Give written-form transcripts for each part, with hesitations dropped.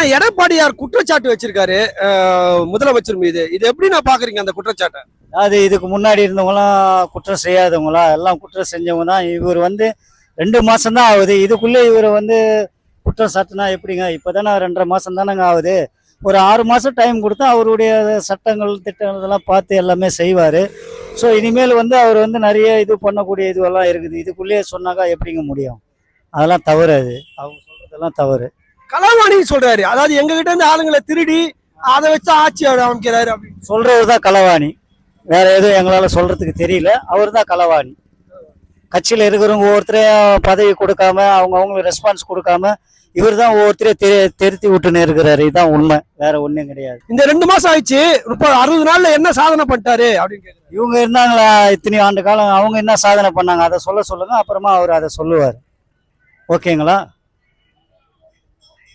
ஆனா எடப்பாடியார் குற்றச்சாட்டு வச்சிருக்காரு முதலமைச்சர் மீது. இது எப்படி நான் பாக்குறீங்க அந்த குற்றச்சாட்டை? அது இதுக்கு முன்னாடி இருந்தவங்களாம் குற்றம் செய்யாதவங்களா எல்லாம் குற்றம் செஞ்சவங்க தான். இவர் 2 மாசம் தான் ஆகுது. இதுக்குள்ளே இவர் குற்றம் சாட்டுனா எப்படிங்க? இப்போதானே 2.5 மாசம் தானேங்க ஆகுது. ஒரு 6 மாசம் டைம் கொடுத்தா அவருடைய சட்டங்கள் திட்டங்கள் இதெல்லாம் பார்த்து எல்லாமே செய்வார். ஸோ இனிமேல் அவர் நிறைய இது பண்ணக்கூடிய இதுவெல்லாம் இருக்குது. இதுக்குள்ளேயே சொன்னாக்கா எப்படிங்க முடியும்? அதெல்லாம் தவறு. அது அவங்க சொல்றதெல்லாம் தவறு. களவாணி சொல்றாரு, அதாவது எங்க கிட்ட இருந்து ஆளுங்களை திருடி அதை வச்சு ஆட்சி அமைக்கிறாரு அப்படின்னு சொல்றது தான் களவாணி. வேற எதுவும் எங்களால சொல்றதுக்கு தெரியல. அவர் தான் களவாணி. கட்சியில் இருக்கிறவங்க ஒவ்வொருத்தரையும் பதவி கொடுக்காம அவங்களுக்கு ரெஸ்பான்ஸ் கொடுக்காம இவர் தான் ஒவ்வொருத்தரையும் திருத்தி விட்டுன்னு இருக்கிறாரு. இதுதான் உண்மை, வேற ஒன்றும் கிடையாது. இந்த 2 மாசம் ஆயிடுச்சு, 60 நாள்ல என்ன சாதனை பண்ணிட்டாரு அப்படின்னு இவங்க இருந்தாங்களா இத்தனை ஆண்டு காலம்? அவங்க என்ன சாதனை பண்ணாங்க அதை சொல்லுங்க. அப்புறமா அவர் அதை சொல்லுவார். ஓகேங்களா?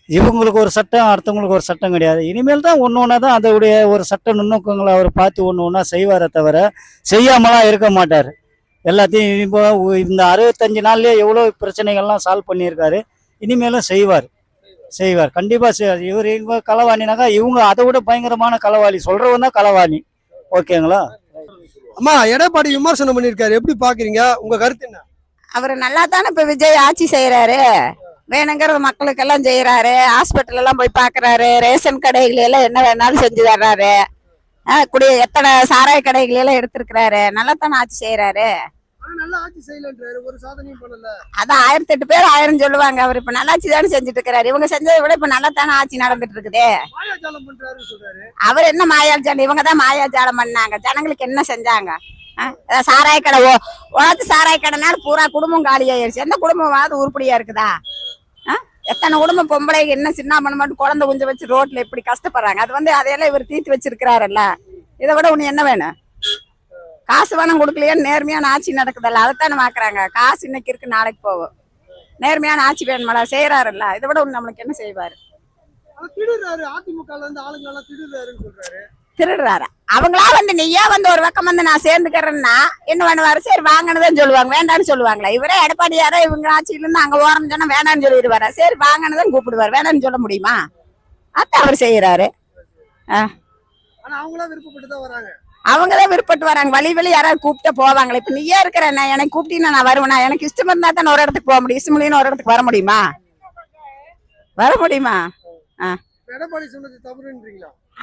இவங்களுக்கு ஒரு சட்டம், அடுத்தவங்களுக்கு ஒரு சட்டம் கிடையாது. இனிமேல் தான் ஒன்று ஒன்றா தான் அதோடைய ஒரு சட்ட நுணுக்கங்களை அவர் பார்த்து ஒன்று ஒன்றா செய்வாரே தவிர செய்யாமலாம் இருக்க மாட்டார். எல்லாத்தையும் இப்போ இந்த 65 நாள்லேயே எவ்வளோ பிரச்சனைகள்லாம் சால்வ் பண்ணியிருக்காரு. இனிமேலும் செய்வார் கண்டிப்பாக செய்வார். இவங்க களவாணினாக்கா இவங்க அதை விட பயங்கரமான களவாளி. சொல்றவன் தான் களவாணி. ஓகேங்களா? அம்மா, எடப்பாடி விமர்சனம் பண்ணியிருக்காரு, எப்படி பாக்குறீங்க? உங்க கருத்து என்ன? அவர் நல்லா தானே இப்ப விஜய் ஆட்சி செய்யறாரு. வேணுங்கிறது மக்களுக்கு எல்லாம் செய்யறாரு. ஹாஸ்பிட்டல் எல்லாம் போய் பாக்குறாரு. ரேஷன் கடைகள் எல்லாம் என்ன வேணாலும் செஞ்சு தர்றாரு. எத்தனை சாராய கடைகள் எல்லாம் எடுத்திருக்கிறாரு. நல்லா தானே ஆட்சி செய்யறாரு. அதான் 1008 பேர் 1000 சொல்லுவாங்க. அவர் இப்ப நல்லாட்சி தானே செஞ்சுட்டு இருக்கிறாரு. இவங்க செஞ்சதை விட இப்ப நல்லா தானே ஆட்சி நடந்துட்டு இருக்குது. அவர் என்ன மாயாஜாலம்? இவங்க தான் மாயாஜாலம் பண்ணாங்க. ஜனங்களுக்கு என்ன செஞ்சாங்க? சாராய கடை உலகத்து சாராய கடைனால பூரா குடும்பம் காலியாயிருச்சு. எந்த குடும்பமாவது உருப்படியா இருக்குதா? எத்தனை குடும்பம் பொம்பளைக்கு என்ன சின்ன மட்டும் குழந்தை குஞ்சு வச்சு ரோட்ல எப்படி கஷ்டப்படுறாங்க. அது அதையெல்லாம் இவர் தீர்த்து வச்சிருக்கிறாருல்ல. இதை விட உனக்கு என்ன வேணும்? காசு வேணும் கொடுக்கலையே. நேர்மையான ஆட்சி நடக்குதல்ல, அதைத்தானே பாக்குறாங்க. காசு இன்னைக்கு இருக்கு, நாளைக்கு போகும். நேர்மையான ஆட்சி வேணுமாடா? செய்யறாருல்ல. இதை விட நம்மளுக்கு என்ன செய்வாரு? திருடுறாரு. அவங்களா நீயா ஒரு பக்கம் நான் சேர்ந்துக்கிறேன்னா என்ன பண்ணுவாரு? சரி வாங்கினதான் சொல்லுவாங்க, வேண்டான்னு சொல்லுவாங்களா? இவரே எடப்பாடியாரா இவங்க ஆட்சியில இருந்து அங்க ஓரம் சொன்னா வேணான்னு சொல்லிடுவாரா? சரி வாங்கினதான் கூப்பிடுவாரு, வேணான்னு சொல்ல முடியுமா? அதான் அவர் செய்யறாரு. அவங்கதான் விருப்பப்பட்டு வராங்க. வழி யாராவது கூப்பிட்டா போவாங்களா? இப்ப நீயே இருக்கிறேன், எனக்கு கூப்பிட்டீங்கன்னா நான் வருவேனா? எனக்கு இஷ்டம் இருந்தா தான் ஒரு இடத்துக்கு போக முடியும். இஷ்டம் இல்லைன்னு ஒரு இடத்துக்கு வர முடியுமா?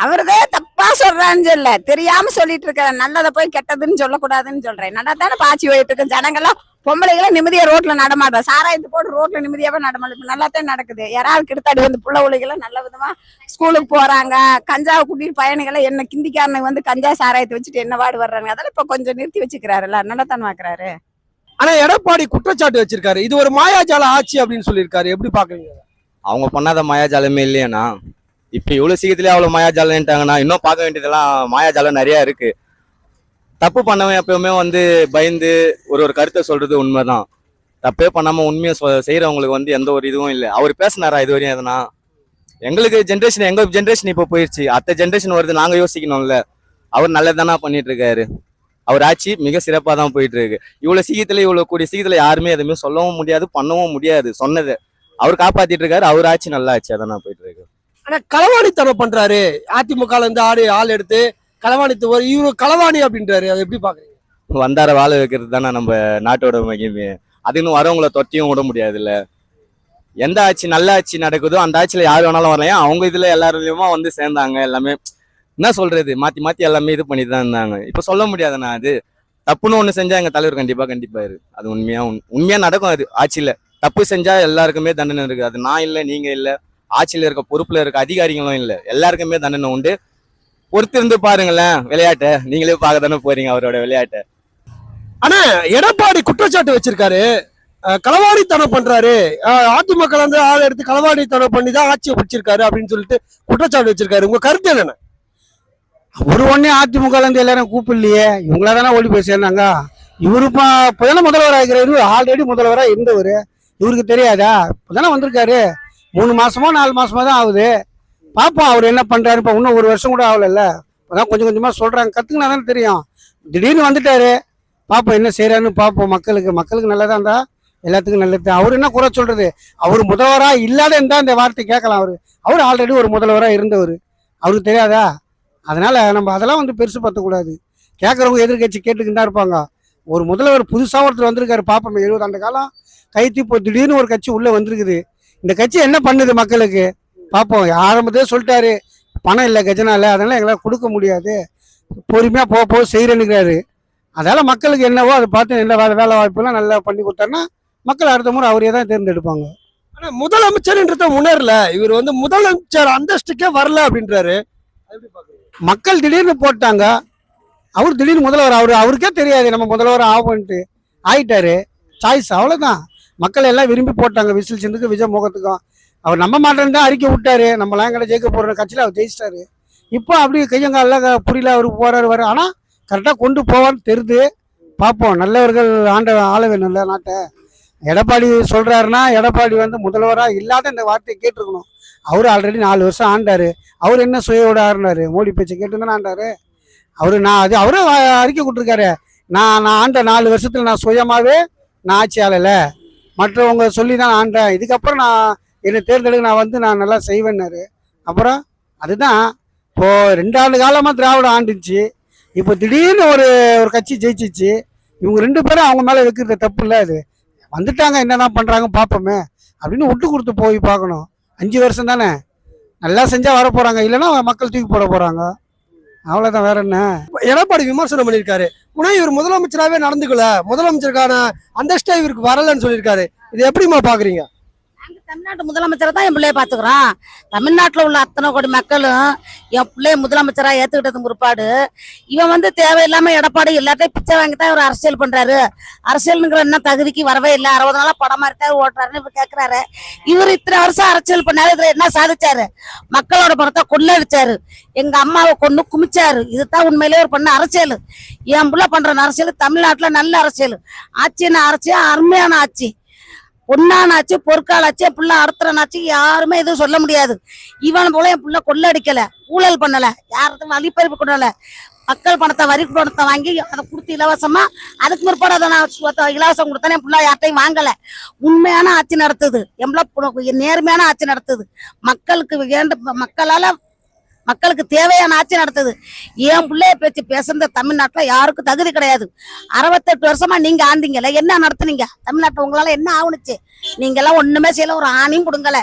அவருதே தப்பா சொல்றான்னு சொல்ல, தெரியாம சொல்லிட்டு இருக்க. நல்லதை போய் கெட்டதுன்னு சொல்லக்கூடாதுன்னு சொல்றேன். நல்லா தானே பாய்ச்சி போயிட்டு இருக்கு. ஜனங்கள்லாம் பொம்பளைகளும் நிம்மதியா ரோட்ல நடமாடுற, சாராயத்து போட்டு ரோட்ல நிம்மதியாவே நடமாடும். இப்ப நல்லா தான் நடக்குது. யாராவது கிடுத்தாடி புள்ள உலகெல்லாம் நல்ல விதமா ஸ்கூலுக்கு போறாங்க. கஞ்சாவை கூட்டிட்டு பயணிகளை என்ன கிந்திக்காரனுக்கு கஞ்சா சாராயத்தை வச்சுட்டு என்ன வாடு வர்றாங்க. அதெல்லாம் இப்ப கொஞ்சம் நிறுத்தி வச்சுக்கிறாருல்ல, நல்லா தான் பாக்குறாரு. ஆனா எடப்பாடி குற்றச்சாட்டு வச்சிருக்காரு, இது ஒரு மாயாஜால ஆட்சி அப்படின்னு சொல்லியிருக்காரு. எப்படி பாக்குறீங்க? அவங்க பண்ணாத மாயாஜாலமே இல்லையாண்ணா. இப்ப இவ்வளவு சீக்கிரத்திலே அவ்வளவு மாயாஜாலன்ட்டாங்கன்னா இன்னும் பார்க்க வேண்டியதெல்லாம் மாயாஜாலம் நிறைய இருக்கு. தப்பு பண்ணவன் எப்பவுமே பயந்து ஒரு கருத்தை சொல்றது உண்மைதான். தப்பே பண்ணாம உண்மையை செய்யறவங்களுக்கு எந்த ஒரு இதுவும் இல்லை. அவர் பேசினாரா இது வரையும் எதனா? எங்க ஜென்ரேஷன் இப்ப போயிடுச்சு. அடுத்த ஜென்ரேஷன் வருது, நாங்க யோசிக்கணும்ல. அவர் நல்லதானா பண்ணிட்டு இருக்காரு. அவர் ஆட்சி மிக சிறப்பா தான் போயிட்டு இருக்கு. இவ்வளவு கூடிய சீக்கிரத்துல யாருமே எதுவுமே சொல்லவும் முடியாது, பண்ணவும் முடியாது. சொன்னது அவர் காப்பாத்திட்டு இருக்காரு. அவர் ஆட்சி நல்லா ஆச்சு, அதான் போயிட்டு இருக்கு. ஆனா களவாணித்தனம் பண்றாரு. அதிமுக ஆள் எடுத்து களவாணித்து இவரு களவாணி அப்படின்றாரு. அதை எப்படி பாக்குறீங்க? வந்தார வாழ வைக்கிறது தானே நம்ம நாட்டோட மகிமை. அது இன்னும் வரவங்களை தொட்டியும் விட முடியாது இல்ல. எந்த ஆட்சி நல்ல ஆட்சி நடக்குதோ அந்த ஆட்சியில யார் வேணாலும் வரலையா. அவங்க இதுல எல்லாருலயுமா சேர்ந்தாங்க. எல்லாமே என்ன சொல்றது, மாத்தி எல்லாமே இது பண்ணிட்டு தான் இருந்தாங்க. இப்ப சொல்ல முடியாதுண்ணா. அது தப்புன்னு ஒண்ணு செஞ்சா எங்க தலைவர் கண்டிப்பா அது உண்மையா நடக்கும். அது ஆட்சியில தப்பு செஞ்சா எல்லாருக்குமே தண்டனை இருக்கு. அது நான் இல்லை, நீங்க இல்லை, ஆட்சியில இருக்க பொறுப்புல இருக்க அதிகாரிகளும் இல்லை, எல்லாருக்குமே தண்டனை உண்டு. பொறுத்திருந்து பாருங்களேன் விளையாட்டை. நீங்களே பார்க்க தானே போறீங்க அவரோட விளையாட்டை. ஆனா எடப்பாடி குற்றச்சாட்டு வச்சிருக்காரு, களவாணித்தனம் பண்றாரு. அதிமுக ஆள் எடுத்து களவாணித்தனம் பண்ணி தான் ஆட்சியை பிடிச்சிருக்காரு அப்படின்னு சொல்லிட்டு குற்றச்சாட்டு வச்சிருக்காரு. உங்க கருத்து என்னென்ன? ஒரு ஒன்னே அதிமுக எல்லாரும் கூப்பிடலையே, இவங்களா தானே ஓடி போய் சேர்ந்தாங்க. இவரு இப்பதானே முதல்வர் ஆகிறாரு. ஆல்ரெடி முதல்வரா இருந்தவர். இவருக்கு தெரியாதா? இப்பதானே வந்திருக்காரு. 3 மாசமோ 4 மாசமா தான் ஆகுது. பார்ப்போம் அவர் என்ன பண்றாரு. இப்போ இன்னும் 1 வருஷம் கூட ஆகல. இப்பதான் கொஞ்சமா சொல்றாங்க. கத்துக்கினா தானே தெரியும். திடீர்னு வந்துட்டாரு. பார்ப்போம் என்ன செய்யறாருன்னு பார்ப்போம். மக்களுக்கு நல்லதா இருந்தா எல்லாத்துக்கும் நல்லது. அவர் என்ன குறை சொல்றது? அவர் முதல்வரா இல்லாத இருந்தா இந்த வார்த்தை கேட்கலாம். அவர் ஆல்ரெடி ஒரு முதல்வரா இருந்தவர், அவருக்கு தெரியாதா? அதனால நம்ம அதெல்லாம் வந்து பெருசு பற்றக்கூடாது. கேட்குறவங்க எதிர்கட்சி கேட்டுக்கிட்டு தான் இருப்பாங்க. ஒரு முதல்வர் புதுசாக ஒருத்தர் வந்திருக்காரு, பார்ப்போம். 70 ஆண்டு காலம் கைத்தி இப்போ திடீர்னு ஒரு கட்சி உள்ளே வந்திருக்குது. இந்த கட்சி என்ன பண்ணுது மக்களுக்கு பார்ப்போம். ஆரம்பத்தே சொல்லிட்டாரு, பணம் இல்லை கஜனால, அதனால எங்களால் கொடுக்க முடியாது, பொறுமையாக போக செய்கிறேன்னுக்கிறாரு. அதனால் மக்களுக்கு என்னவோ அதை பார்த்து நல்ல வேலை வாய்ப்புலாம் நல்லா பண்ணி கொடுத்தாருன்னா மக்கள் அடுத்த முறை அவரே தான் தேர்ந்தெடுப்பாங்க. ஆனா முதலமைச்சர்ன்றத உணரல, இவர் வந்து முதலமைச்சர் அந்தஸ்துக்கே வரல அப்படின்றாரு. மக்கள் திடீர்னு போட்டாங்க, அவர் திடீர்னு முதல்வர். அவருக்கே தெரியாது நம்ம முதல்வர் ஆகும்ட்டு ஆயிட்டாரு. சாய்ஸ் அவ்வளோதான். மக்கள் எல்லாம் விரும்பி போட்டாங்க, விசில் சிந்துக்கு விஜய் முகத்துக்கும். அவர் நம்ப மாட்டேன்னு தான் அறிக்கை விட்டாரு, நம்மளாம் எங்களை ஜெயிக்க போடுற கட்சியில் அவர் ஜெயிச்சிட்டாரு. இப்போ அப்படி கையங்கால புரியல, அவருக்கு போறாரு வர. ஆனால் கரெக்டாக கொண்டு போவான்னு தெரியுது. பார்ப்போம். நல்லவர்கள் ஆள வேணும் நாட்டை. எடப்பாடி சொல்றாருன்னா எடப்பாடி வந்து முதல்வராக இல்லாத இந்த வார்த்தையை கேட்டிருக்கணும். அவர் ஆல்ரெடி 4 வருஷம் ஆண்டாரு. அவர் என்ன சுயோட ஆடினாரு? மோடி பேச்சை கேட்டு தானே ஆண்டாரு. அவரும் அறிக்கை கொடுத்துருக்காரு, நான் ஆண்ட 4 வருஷத்துல நான் சுயமாவே நான் ஆட்சி ஆளலை, மற்றவங்க சொல்லி தான் ஆண்டேன், இதுக்கப்புறம் நான் என்னை தேர்ந்தெடுக்க நான் வந்து நான் நல்லா செய்வேன்னாரு. அப்புறம் அதுதான் இப்போ 2 ஆண்டு காலமா திராவிடம் ஆண்டுச்சு. இப்போ திடீர்னு ஒரு கட்சி ஜெயிச்சிச்சு. இவங்க 2 பேரும் அவங்க மேல வைக்கிறது தப்பு இல்லை. அது வந்துட்டாங்க, என்னதான் பண்றாங்க பார்ப்போமே அப்படின்னு விட்டு கொடுத்து போய் பார்க்கணும். 5 வருஷம் தானே, நல்லா செஞ்சா வர போறாங்க, இல்லைன்னா மக்கள் தூக்கி போட போறாங்க. அவ்வளவுதான், வேற என்ன. எடப்பாடி விமர்சனம் பண்ணியிருக்காரு, உடனே இவர் முதலமைச்சராகவே நடந்துக்கல, முதலமைச்சருக்கான அந்தஸ்டே இவருக்கு வரலன்னு சொல்லியிருக்காரு. இது எப்படிமா பாக்குறீங்க? நாங்க தமிழ்நாட்டு முதலமைச்சரை தான் என் பிள்ளைய பாத்துக்கிறோம். தமிழ்நாட்டுல உள்ள அத்தனை கோடி மக்களும் என் பிள்ளைய முதலமைச்சரா ஏத்துக்கிட்டது முற்பாடு இவன் வந்து தேவையில்லாம எடப்பாடி எல்லாத்தையும் பிச்சை வாங்கி தான் இவர் அரசியல் பண்றாரு. அரசியல்ங்கிற என்ன தகுதிக்கு வரவே இல்லை. 60 நாளா படம் மாதிரி ஓட்டுறாருன்னு இப்ப கேக்குறாரு. இவர் இத்தனை வருஷம் அரசியல் பண்ணாரு, இதுல என்ன சாதிச்சாரு? மக்களோட பணத்தை கொள்ளடிச்சாரு, எங்க அம்மாவை கொண்டு குமிச்சாரு. இதுதான் உண்மையிலேயே ஒரு பண்ண அரசியல். என் புள்ள பண்ற அரசியல் தமிழ்நாட்டுல நல்ல அரசியல். ஆட்சியான அரசியல், அருமையான ஆட்சி, பொன்னானாச்சு, பொற்காலாச்சு, என் பிள்ளை அடுத்தனாச்சு, யாருமே எதுவும் சொல்ல முடியாது. இவன் போல என் பிள்ளை கொள்ளடிக்கல, ஊழல் பண்ணல, யாருக்கும் வழிப்பறிப்பு பண்ணல. மக்கள் பணத்தை, வரி பணத்தை வாங்கி அதை கொடுத்து இலவசமா, அதுக்கு முற்பாடு அதை நான் இலவசம் கொடுத்தேன். என் பிள்ளை யார்ட்டையும் வாங்கல. உண்மையான ஆட்சி நடத்துது, என் பிள்ளை நேர்மையான ஆட்சி நடத்துது. மக்களால மக்களுக்கு தேவையான ஆட்சி நடத்துது. என் பிள்ளைய பேச்சு பேசுறது தமிழ்நாட்டுல யாருக்கும் தகுதி கிடையாது. 68 வருஷமா நீங்க ஆண்டீங்கல்ல, என்ன நடத்துனீங்க தமிழ்நாட்டுல? உங்களால என்ன ஆகுனுச்சு? நீங்க எல்லாம் ஒண்ணுமே செய்யல, ஒரு ஆணையும் கொடுங்கல.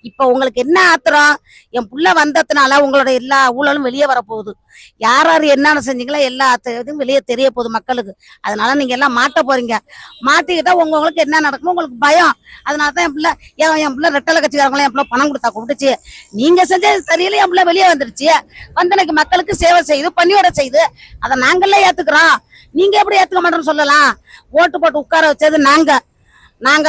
இப்ப உங்களுக்கு என்ன ஆத்திரம்? என் புள்ள வந்ததுனால உங்களோட எல்லா ஊழலும் வெளியே வரப்போகுது. யார் யார் என்னென்ன செஞ்சீங்களோ எல்லா இதுவும் வெளியே தெரிய போகுது மக்களுக்கு. அதனால நீங்க எல்லாம் மாட்ட போறீங்க. மாட்டிக்கிட்டா உங்களுக்கு என்ன நடக்கும் உங்களுக்கு பயம். அதனாலதான் என் பிள்ளை ரெட்டலை கட்சிக்காரங்களும் என் பிள்ளை பணம் கொடுத்தா கொடுத்துச்சு. நீங்க செஞ்சது தெரியல, என் பிள்ளை வெளியே வந்துருச்சு. வந்தனைக்கு மக்களுக்கு சேவை செய்து பணியோட செய்து அதை நாங்களே ஏத்துக்கிறோம். நீங்க எப்படி ஏத்துக்க மாட்டோம்னு சொல்லலாம்? ஓட்டு போட்டு உட்கார வச்சது நாங்க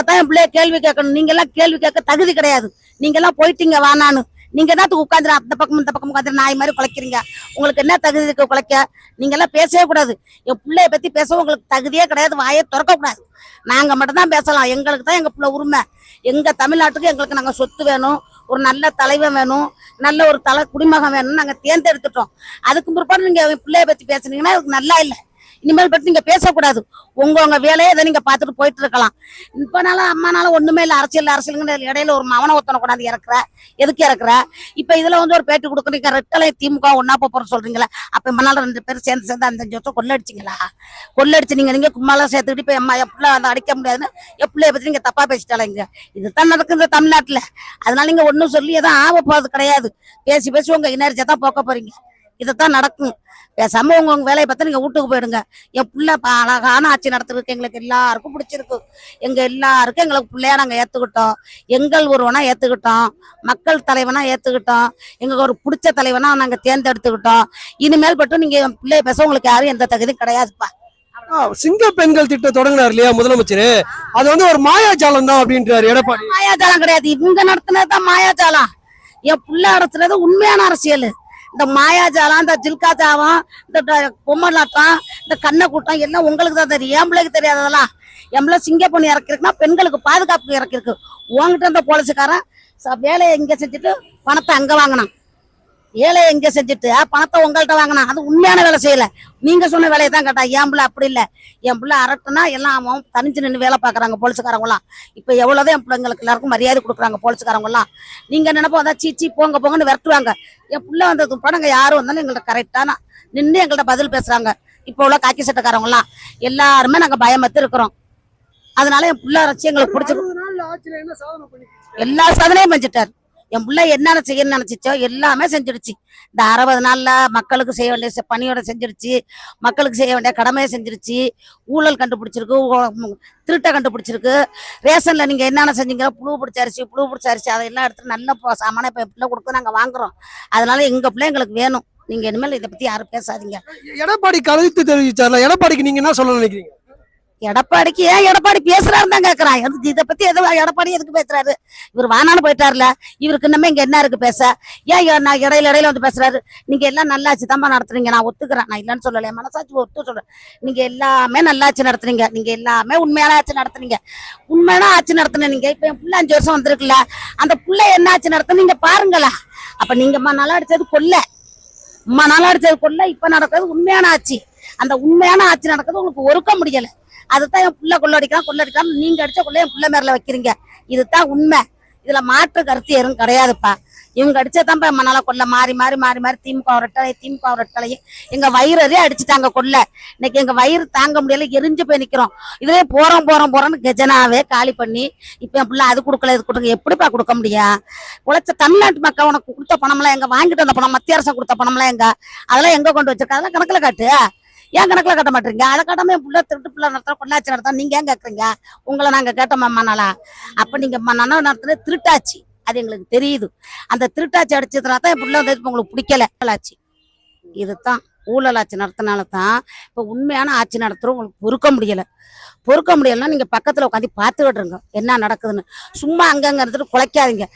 தான் என் பிள்ளைய கேள்வி கேட்கணும். நீங்க எல்லாம் கேள்வி கேட்க தகுதி கிடையாது. நீங்க எல்லாம் போயிட்டீங்க வானான்னு. நீங்க என்னத்துக்கு உட்காந்துரு அந்த பக்கம் இந்த பக்கம் உட்காந்து நாய் மாதிரி குலைக்கிறீங்க? உங்களுக்கு என்ன தகுதி இருக்கு குலைக்க? நீங்க எல்லாம் பேசவே கூடாது. என் பிள்ளைய பத்தி பேச உங்களுக்கு தகுதியே கிடையாது. வாயை திறக்க கூடாது. நாங்க மட்டும் தான் பேசலாம். எங்களுக்கு தான் எங்க பிள்ளை உரிமை. எங்க தமிழ்நாட்டுக்கு எங்களுக்கு நாங்க சொத்து வேணும், ஒரு நல்ல தலைவன் வேணும், நல்ல ஒரு குடிமகன் வேணும்னு நாங்க தேர்ந்தெடுத்துட்டோம். அதுக்கு பிற்பாடு நீங்க பிள்ளைய பத்தி பேசுனீங்கன்னா அதுக்கு நல்லா இல்லை. இனிமேல் பற்றி நீங்க பேசக்கூடாது. உங்க வேலையை இதை நீங்க பார்த்துட்டு போயிட்டு இருக்கலாம். இப்பனாலும் அம்மானாலும் ஒண்ணுமே இல்லை. அரசியலுங்கிற இடையில ஒரு மவனை ஒத்தனை கொண்டாந்து இறக்குற, எதுக்கு இறக்குற? இப்ப இதுல வந்து ஒரு பேட்டி கொடுக்குறீங்க, ரெட்டலை திமுக ஒன்னா போறோம் சொல்றீங்களா? அப்ப மணால 2 பேரும் சேர்ந்து அந்த 5 வருஷம் கொள்ளடிச்சிங்களா? கொள்ளடிச்சு நீங்க கும்மாலாம் சேர்த்துக்கிட்டு இப்ப அம்மா எப்படில அதை அடிக்க முடியாதுன்னு எப்பிள்ளைய பத்தி நீங்க தப்பா பேசிட்டாங்க. இதுதான் நடக்குது தமிழ்நாட்டுல. அதனால நீங்க ஒன்னும் சொல்லி எதாவது ஆக போறது கிடையாது. பேசி உங்க இனர்ஜியா தான் போக்க போறீங்க. இதுதான் நடக்கும். பேசாம உங்க வேலையை பார்த்து நீங்க வீட்டுக்கு போயிடுங்க. என் பிள்ளை அழகான ஆட்சி நடத்துறதுக்கு எங்களுக்கு எல்லாருக்கும் பிடிச்சிருக்கு. எங்க எல்லாருக்கும் எங்களுக்கு பிள்ளையா நாங்க ஏத்துக்கிட்டோம். எங்கள் ஒருவனா ஏத்துக்கிட்டோம், மக்கள் தலைவனா ஏத்துக்கிட்டோம், எங்களுக்கு ஒரு பிடிச்ச தலைவனா நாங்க தேர்ந்தெடுத்துக்கிட்டோம். இனிமேல் பட்டு நீங்க என் பிள்ளைய பேச உங்களுக்கு யாரும் எந்த தகுதியும் கிடையாதுப்பா. சிங்க பெண்கள் திட்டம் தொடங்கினார் இல்லையா முதலமைச்சர், அது வந்து ஒரு மாயாஜாலம் தான் அப்படின்றாரு எடப்பாடி. மாயாஜாலம் கிடையாது, இவங்க நடத்தினதுதான் மாயாஜாலம். என் பிள்ளை நடத்துறது உண்மையான அரசியல். இந்த மாயாஜாலம், இந்த ஜில்கா ஜாவம், இந்த பொம்மலாட்டம், இந்த கண்ணை கூட்டம் எல்லாம் உங்களுக்கு தான் தெரியும். என் பிள்ளைக்கு தெரியாததெல்லாம். என் பிள்ளை சிங்க பொண்ணு இறக்கிருக்குன்னா பெண்களுக்கு பாதுகாப்பு இறக்கிருக்கு. உங்ககிட்ட இருந்த போலீஸுக்காரன் வேலையை இங்க செஞ்சுட்டு பணத்தை அங்க வாங்கினான். ஏழை எங்க செஞ்சுட்டு பணத்தை உங்கள்கிட்ட வாங்கினா அது உண்மையான வேலை செய்யல. நீங்க சொன்ன வேலையை தான் கேட்டா. என் பிள்ளை அப்படி இல்லை. என் பிள்ளை அரட்டுனா எல்லாம் அவன் தனிச்சு நின்று வேலை பார்க்குறாங்க போலீஸ்காரங்களாம். இப்போ எவ்வளோதான் என் பிள்ளைங்களுக்கு எல்லாருக்கும் மரியாதை கொடுக்குறாங்க போலீஸ்காரங்களாம். நீங்க நினைப்போம் அதான் சீச்சி போங்க போங்கன்னு விரட்டுவாங்க. என் பிள்ளை வந்தது படங்க யாரும் வந்தாலும் எங்கள்கிட்ட கரெக்டான நின்று எங்கள்கிட்ட பதில் பேசுறாங்க. இப்போ உள்ள காக்கி சட்டக்காரங்களாம் எல்லாருமே நாங்கள் பயமத்து இருக்கிறோம். அதனால என் பிள்ளை வச்சு எங்களுக்கு பிடிச்சி எல்லா சாதனையும் செஞ்சுட்டாரு. என் பிள்ளை என்னென்ன செய்யணும்னு நினைச்சிச்சோ எல்லாமே செஞ்சிடுச்சு. இந்த 60 நாள்ல மக்களுக்கு செய்ய வேண்டிய பணியோட செஞ்சிடுச்சு. மக்களுக்கு செய்ய வேண்டிய கடமையை செஞ்சிருச்சு. ஊழல் கண்டுபிடிச்சிருக்கு, திருட்டை கண்டுபிடிச்சிருக்கு. ரேஷன்ல நீங்க என்னென்ன செஞ்சீங்க, புழு பிடிச்ச அரிசி அதெல்லாம் எடுத்து நல்ல சாமான இப்ப பிள்ளை கொடுக்க நாங்க வாங்குறோம். அதனால எங்க பிள்ளை எங்களுக்கு வேணும். நீங்க இனிமேல் இதை பத்தி யாரும் பேசாதீங்க. எடப்பாடி கருத்து தெரிவிச்சார்ல, எடப்பாடிக்கு நீங்க என்ன சொல்ல நினைக்கிறீங்க? எடப்பாடிக்கு ஏன் எடப்பாடி பேசுறாருன்னு தான் கேக்குறான். இதை பத்தி எதுவும் எடப்பாடி எதுக்கு பேசுறாரு? இவர் வானான்னு போயிட்டாருல, இவருக்கு இன்னமே இங்க என்ன இருக்கு பேச? ஏன் நான் இடையில வந்து பேசுறாரு? நீங்க எல்லாம் நல்லாச்சு தான்பா நடத்துறீங்க, நான் ஒத்துக்கிறேன், நான் இல்லைன்னு சொல்லல, மனசாட்சி ஒத்து சொல்றேன். நீங்க எல்லாமே நல்லாச்சு நடத்துறீங்க, நீங்க எல்லாமே உண்மையான ஆட்சி நடத்துனீங்க, உண்மையான ஆட்சி நடத்துன. நீங்க இப்ப என் புள்ள 5 வருஷம் வந்திருக்குல்ல, அந்த புள்ள என்ன ஆட்சி நடத்த நீங்க பாருங்களா. அப்ப நீங்க நல்லா அடிச்சது கொல்ல, நல்லா அடிச்சது கொல்ல. இப்ப நடக்கிறது உண்மையான ஆட்சி. அந்த உண்மையான ஆட்சி நடக்கிறது உங்களுக்கு ஒருக்க முடியல. அதுதான் என் புள்ள கொள்ளடிக்கலாம் நீங்க அடிச்ச கொள்ள என் புள்ள மேல வைக்கிறீங்க. இதுதான் உண்மை. இதுல மாற்று கருத்து எதுவும் கிடையாதுப்பா. இவங்க அடிச்சதான்ப்பா மண்ணால கொள்ள மாறி திமுக ரெட்டலையும் எங்க வயிறே அடிச்சுட்டாங்க கொள்ள. இன்னைக்கு எங்க வயிறு தாங்க முடியல, எரிஞ்சு போய் நிக்கிறோம். இதுவே போறோம்னு கஜனாவே காலி பண்ணி இப்ப என் பிள்ளை அது கொடுக்கல இது கொடுக்க எப்படிப்பா கொடுக்க முடியும்? உழைச்ச தமிழ்நாட்டு மக்கள் உனக்கு கொடுத்த பணம்லாம் எங்க, வாங்கிட்டு வந்த பணம் மத்திய அரசு கொடுத்த பணம்லாம் எங்க, அதெல்லாம் எங்க கொண்டு வச்சிருக்க? அதெல்லாம் கணக்குல காட்டு. ஏன் கணக்குல கட்ட மாட்டீங்க? அதை காட்டாம என் பிள்ளை திருட்டு பிள்ளை நடத்துற கொள்ளாச்சி நடத்தா நீங்க ஏன் கேக்குறீங்க? உங்களை நாங்க கேட்டோமா மண்ணாலா? அப்ப நீங்க மண்ணா நடத்துறது திருட்டாச்சு, அது எங்களுக்கு தெரியுது. அந்த திருட்டாட்சி அடிச்சதுனால தான் என் பிள்ளை வந்து உங்களுக்கு பிடிக்கல ஆட்சி. இதுதான் ஊழல் ஆட்சி நடத்தினால தான் இப்போ உண்மையான ஆட்சி நடத்துறோம். உங்களுக்கு பொறுக்க முடியலன்னா நீங்க பக்கத்துல உட்காந்து பார்த்துக்கிட்டுருங்க என்ன நடக்குதுன்னு. சும்மா அங்கங்க இருந்துட்டு குலைக்காதீங்க.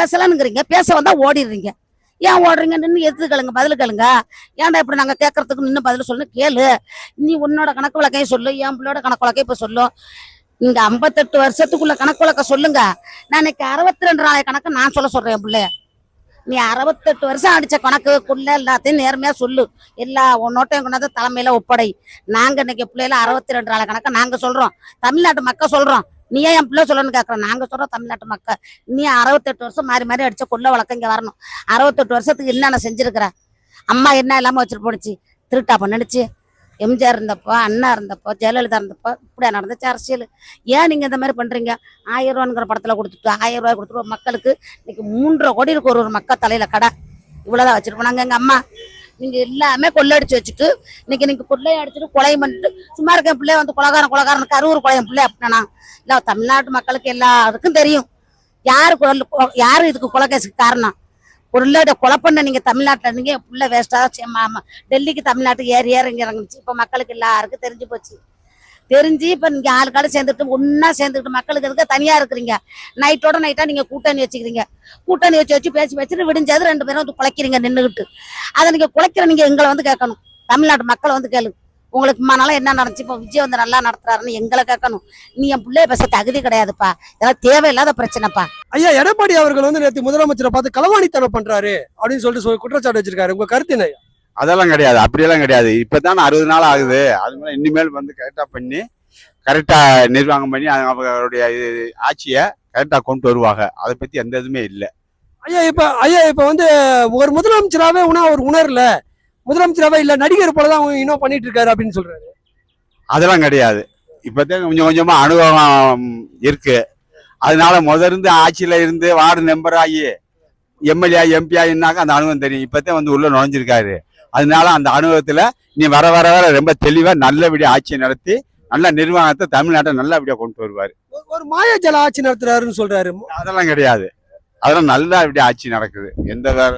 பேசலான்னுங்கிறீங்க, பேச வந்தா ஓடிடுறீங்க. ஏன் ஓடுறீங்க? நின்று எது கேளுங்க, பதில் கேளுங்க. ஏன்டா இப்படி நாங்க கேட்கறதுக்கு நின்று பதில் சொல்லு, கேளு. நீ உன்னோட கணக்கு வழக்கையும் சொல்லு, என் பிள்ளையோட கணக்கு வழக்கையும் இப்ப சொல்லும். நீங்க 58 வருஷத்துக்குள்ள கணக்கு வழக்க சொல்லுங்க. நான் இன்னைக்கு 62 நாளைய கணக்கு நான் சொல்றேன் என் பிள்ளைய. நீ 68 வருஷம் அடிச்ச கணக்குக்குள்ள எல்லாத்தையும் நேர்மையா சொல்லு. எல்லா நோட்டையும் கொண்டாந்து தலைமையில ஒப்படை. நாங்க இன்னைக்கு பிள்ளைல 62 நாளை கணக்க நாங்க சொல்றோம், தமிழ்நாட்டு மக்கள் சொல்றோம். நீ ஏன் என் பிள்ளை சொல்லணும்னு கேட்கறோம்? நாங்க சொல்றோம் தமிழ்நாட்டு மக்கள். நீ 68 வருஷம் மாறி அடிச்ச கொள்ள வழக்கம் இங்க வரணும். 68 வருஷத்துக்கு என்னென்ன செஞ்சிருக்கிற? அம்மா என்ன இல்லாம வச்சுட்டு போனுச்சு? திருட்டா பண்ணிடுச்சு. எம்ஜிஆர் இருந்தப்போ, அண்ணா இருந்தப்போ, ஜெயலலிதா இருந்தப்போ இப்படியா நடந்துச்சு அரசியல்? ஏன் நீங்க இந்த மாதிரி பண்றீங்க? 1000 ரூபாங்கிற படத்துல கொடுத்துட்டு 1000 ரூபாய் கொடுத்துட்டு மக்களுக்கு இன்னைக்கு 3.5 கோடி இருக்கு ஒரு மக்கள் தலையில கடை. இவ்வளவுதான் வச்சுட்டு போனாங்க எங்க அம்மா. நீங்க எல்லாமே கொள்ளடிச்சு வச்சுட்டு இன்னைக்கு கொள்ளையை அடிச்சுட்டு கொலை பண்ணிட்டு சும்மா இருக்க பிள்ளைய வந்து கொலகாரன் கரூர் கொலையன் பிள்ளை அப்படின்னா இல்ல. தமிழ்நாட்டு மக்களுக்கு எல்லாருக்கும் தெரியும் யாரு இதுக்கு கொலை கேஸுக்கு காரணம். ஒரு இல்ல கொலை பண்ண நீங்க தமிழ்நாட்டுல இருந்தீங்க, புள்ள வேஸ்டா டெல்லிக்கு தமிழ்நாட்டுக்கு ஏறி இறங்குச்சு. இப்ப மக்களுக்கு எல்லாருக்கும் தெரிஞ்சு போச்சு. தெரிஞ்சு இப்ப நீங்க ஆளுக்காடு சேர்ந்துட்டு ஒன்னா சேர்ந்துக்கிட்டு மக்களுக்கு இருக்க தனியா இருக்கிறீங்க. நைட்டா நீங்க கூட்டணி வச்சுக்கிறீங்க. கூட்டணி வச்சு பேசிட்டு விடிஞ்சது 2 பேரும் வந்து குலைக்கிறீங்க நின்றுகிட்டு. அதை நீங்க குலைக்கிற நீங்க எங்களை வந்து கேட்கணும். தமிழ்நாட்டு மக்களை வந்து கேளு. உங்களுக்கு மனால என்ன நடந்துச்சு? இப்போ விஜய் வந்து நல்லா நடத்துறாருன்னு எங்களை கேட்கணும். நீ என் பிள்ளைய பேச தகுதி கிடையாதுப்பா. இதெல்லாம் தேவையில்லாத பிரச்சனைப்பா. ஐயா, எடப்பாடி அவர்கள் வந்து நேற்று முதலமைச்சரை பார்த்து களவாணித்தனம் பண்றாரு அப்படின்னு சொல்லிட்டு குற்றச்சாட்டு வச்சிருக்காரு. உங்க கருத்து என்ன? அதெல்லாம் கிடையாது, அப்படியெல்லாம் கிடையாது. இப்பதான் 60 நாள் ஆகுது. அது மேல இனிமேல் வந்து கரெக்டா பண்ணி கரெக்டா நிர்வாகம் பண்ணி அவங்களுடைய ஆட்சியை கரெக்டா கொண்டு வருவாங்க. அதை பத்தி எந்த இதுவுமே இல்லை. ஐயா இப்ப வந்து ஒரு முதலமைச்சராவே ஒரு உணர்ல முதலமைச்சராவே இல்ல, நடிகர் போலதான் இன்னும் பண்ணிட்டு இருக்காரு அப்படின்னு சொல்றாரு. அதெல்லாம் கிடையாது. இப்பதான் கொஞ்சம் கொஞ்சமா அனுபவம் இருக்கு. அதனால இருந்து ஆட்சியில இருந்து வார்டு மெம்பர் ஆகி எம்எல்ஏ எம்பி ஆகினாக்க அந்த அனுபவம் தெரியும். இப்பதான் வந்து உள்ள நுழைஞ்சிருக்காரு. அதனால அந்த அனுபவத்துல நீ வர வர வர ரொம்ப தெளிவா நல்லபடியா ஆட்சி நடத்தி நல்ல நிர்வாகத்தை தமிழ்நாட்டை நல்லபடியா கொண்டு வருவாரு. ஒரு மாயாஜால ஆட்சி நடத்துறாருன்னு சொல்றாரு. அதெல்லாம் கிடையாது. அதெல்லாம் நல்லபடியா ஆட்சி நடக்குது. எந்த வேற